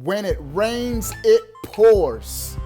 When it rains, it pours.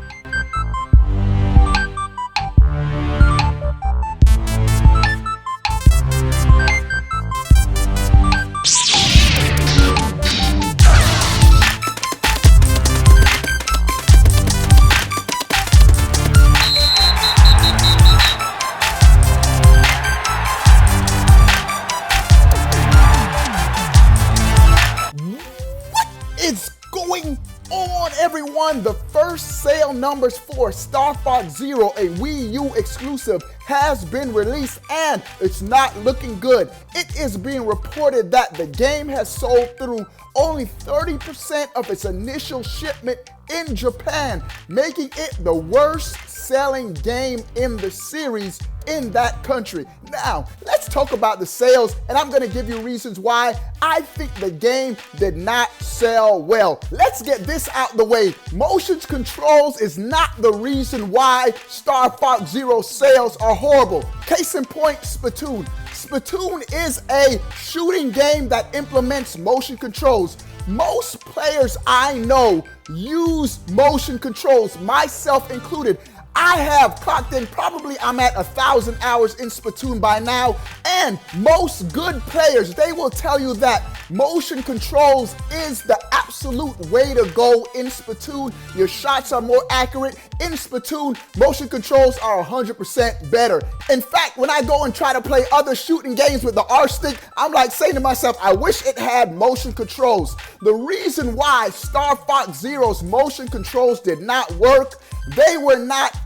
It's going on, everyone. The first sale numbers for Star Fox Zero, a Wii U exclusive, has been released and it's not looking good. It is being reported that the game has sold through only 30% of its initial shipment in Japan, making it the worst selling game in the series in that country. Now, let's talk about the sales, and I'm gonna give you reasons why I think the game did not sell well. Let's get this out the way. Motion controls is not the reason why Star Fox Zero sales are horrible. Case in point, Splatoon. Splatoon is a shooting game that implements motion controls. Most players I know use motion controls, myself included. I have clocked in, probably I'm at 1,000 hours in Splatoon by now, and most good players, they will tell you that motion controls is the absolute way to go in Splatoon. Your shots are more accurate. In Splatoon, motion controls are 100% better. In fact, when I go and try to play other shooting games with the R stick, I'm like saying to myself, I wish it had motion controls. The reason why Star Fox Zero's motion controls did not work, they were not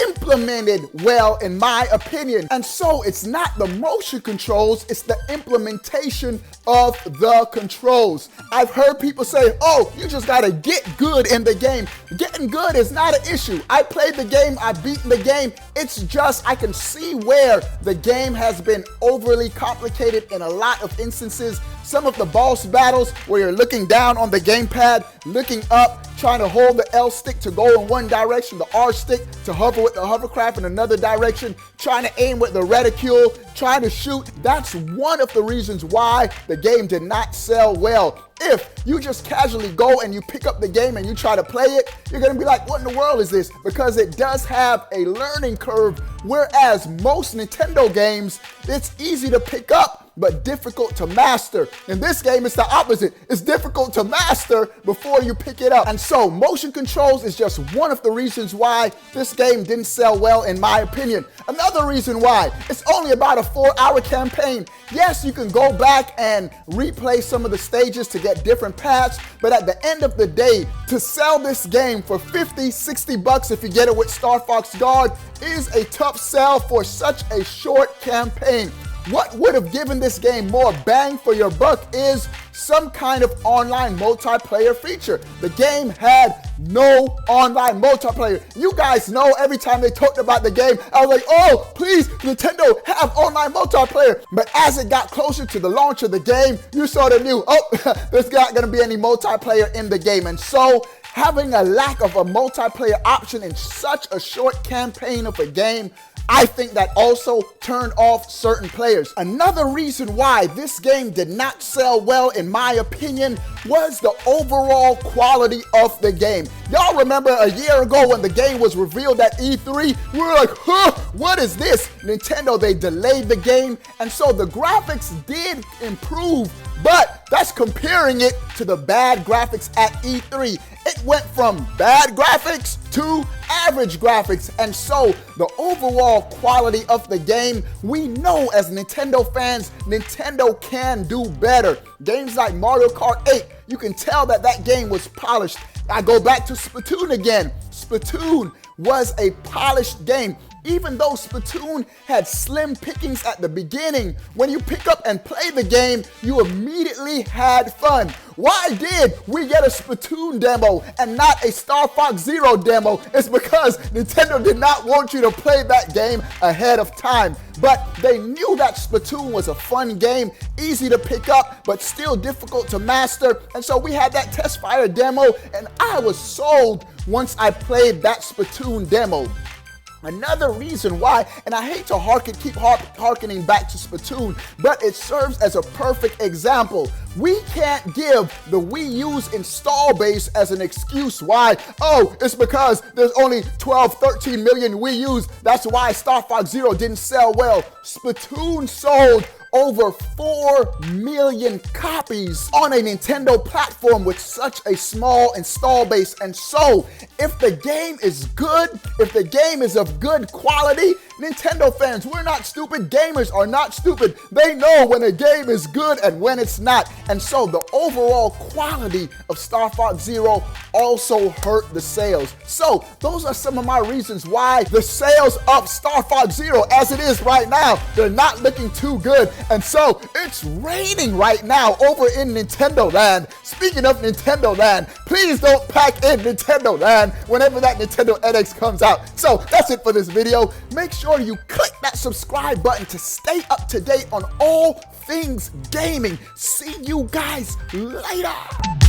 implemented well, in my opinion. And so it's not the motion controls, it's the implementation of the controls. I've heard people say, oh, you just gotta get good in the game. Getting good is not an issue. I played the game, I've beaten the game. It's just I can see where the game has been overly complicated in a lot of instances. Some of the boss battles where you're looking down on the gamepad, looking up, trying to hold the L stick to go in one direction, the R stick to hover with the hovercraft in another direction, trying to aim with the reticule, trying to shoot. That's one of the reasons why the game did not sell well. If you just casually go and you pick up the game and you try to play it, you're gonna be like, what in the world is this? Because it does have a learning curve, whereas most Nintendo games, it's easy to pick up, but difficult to master. In this game, it's the opposite. It's difficult to master before you pick it up. And so motion controls is just one of the reasons why this game didn't sell well, in my opinion. Another reason why, it's only about a 4-hour campaign. Yes, you can go back and replay some of the stages to get different paths, but at the end of the day, to sell this game for 50, 60 bucks if you get it with Star Fox Guard is a tough sell for such a short campaign. What would have given this game more bang for your buck is some kind of online multiplayer feature. The game had no online multiplayer. You guys know every time they talked about the game, I was like, oh, please, Nintendo, have online multiplayer. But as it got closer to the launch of the game, you sort of knew, oh, there's not gonna be any multiplayer in the game. And so having a lack of a multiplayer option in such a short campaign of a game, I think that also turned off certain players. Another reason why this game did not sell well, in my opinion, was the overall quality of the game. Y'all remember a year ago when the game was revealed at E3, we were like, huh, what is this? Nintendo, they delayed the game, and so the graphics did improve, but that's comparing it to the bad graphics at E3. It went from bad graphics to average graphics, and so the overall quality of the game, we know as Nintendo fans, Nintendo can do better. Games like Mario Kart 8, you can tell that that game was polished. I go back to Splatoon again. Splatoon was a polished game. Even though Splatoon had slim pickings at the beginning, when you pick up and play the game, you immediately had fun. Why did we get a Splatoon demo and not a Star Fox Zero demo? It's because Nintendo did not want you to play that game ahead of time. But they knew that Splatoon was a fun game, easy to pick up, but still difficult to master. And so we had that test fire demo, and I was sold once I played that Splatoon demo. Another reason why, and I hate to keep harkening back to Splatoon, but it serves as a perfect example. We can't give the Wii U's install base as an excuse why, oh, it's because there's only 12, 13 million Wii U's. That's why Star Fox Zero didn't sell well. Splatoon sold over 4 million copies on a Nintendo platform with such a small install base. And so, if the game is good, if the game is of good quality, Nintendo fans, we're not stupid. Gamers are not stupid. They know when a game is good and when it's not. And so, the overall quality of Star Fox Zero also hurt the sales. So, those are some of my reasons why the sales of Star Fox Zero, as it is right now, they're not looking too good. And so it's raining right now over in Nintendo Land. Speaking of Nintendo Land, please don't pack in Nintendo Land whenever that Nintendo NX comes out. So that's it for this video. Make sure you click that subscribe button to stay up to date on all things gaming. See you guys later.